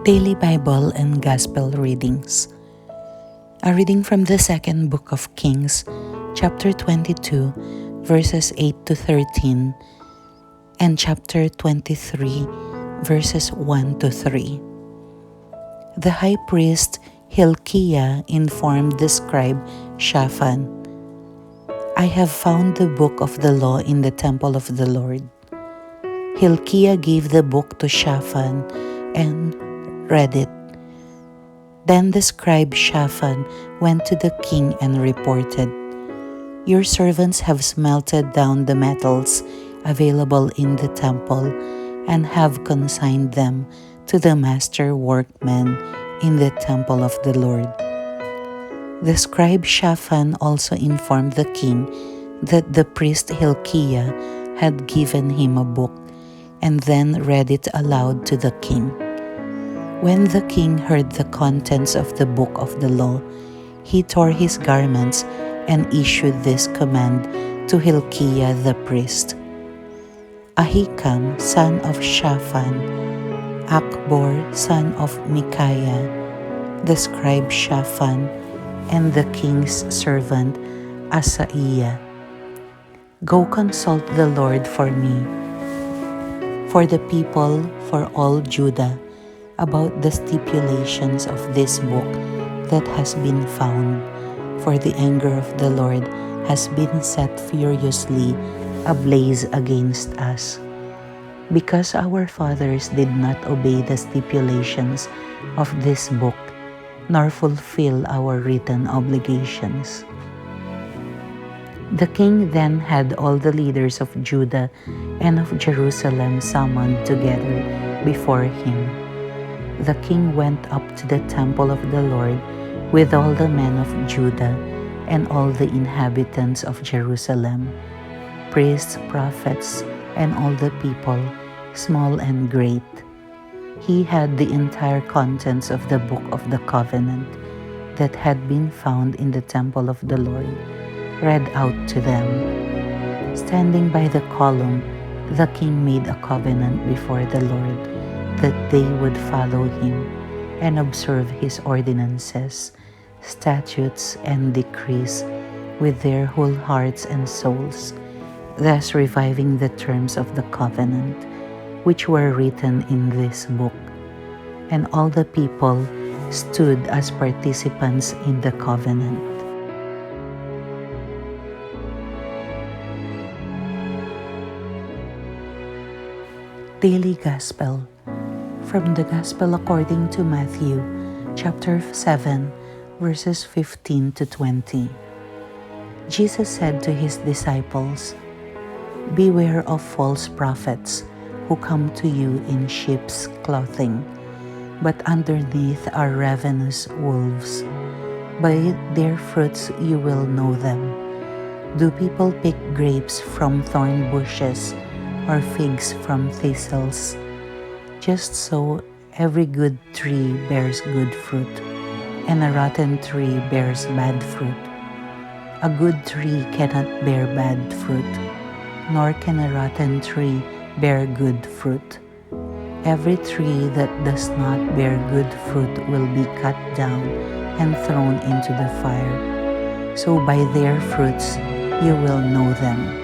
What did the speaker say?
Daily Bible and Gospel Readings. A reading from the second book of Kings, chapter 22, verses 8 to 13, and chapter 23, verses 1 to 3. The high priest Hilkiah informed the scribe Shaphan, "I have found the book of the law in the temple of the Lord." Hilkiah gave the book to Shaphan and read it. Then the scribe Shaphan went to the king and reported, "Your servants have smelted down the metals available in the temple and have consigned them to the master workmen in the temple of the Lord." The scribe Shaphan also informed the king that the priest Hilkiah had given him a book and then read it aloud to the king. When the king heard the contents of the book of the law, he tore his garments and issued this command to Hilkiah the priest: "Ahikam, son of Shaphan, Akbor, son of Micaiah, the scribe Shaphan, and the king's servant Asaiah, go consult the Lord for me, for the people, for all Judah, about the stipulations of this book that has been found, for the anger of the Lord has been set furiously ablaze against us, because our fathers did not obey the stipulations of this book, nor fulfill our written obligations." The king then had all the leaders of Judah and of Jerusalem summoned together before him. The king went up to the temple of the Lord with all the men of Judah and all the inhabitants of Jerusalem, priests, prophets, and all the people, small and great. He had the entire contents of the book of the covenant that had been found in the temple of the Lord read out to them. Standing by the column, the king made a covenant before the Lord that they would follow him and observe his ordinances, statutes, and decrees with their whole hearts and souls, thus reviving the terms of the covenant which were written in this book. And all the people stood as participants in the covenant. Daily Gospel. From the Gospel according to Matthew, chapter 7, verses 15 to 20. Jesus said to his disciples, "Beware of false prophets who come to you in sheep's clothing, but underneath are ravenous wolves. By their fruits you will know them. Do people pick grapes from thorn bushes or figs from thistles? Just so, every good tree bears good fruit, and a rotten tree bears bad fruit. A good tree cannot bear bad fruit, nor can a rotten tree bear good fruit. Every tree that does not bear good fruit will be cut down and thrown into the fire. So by their fruits you will know them."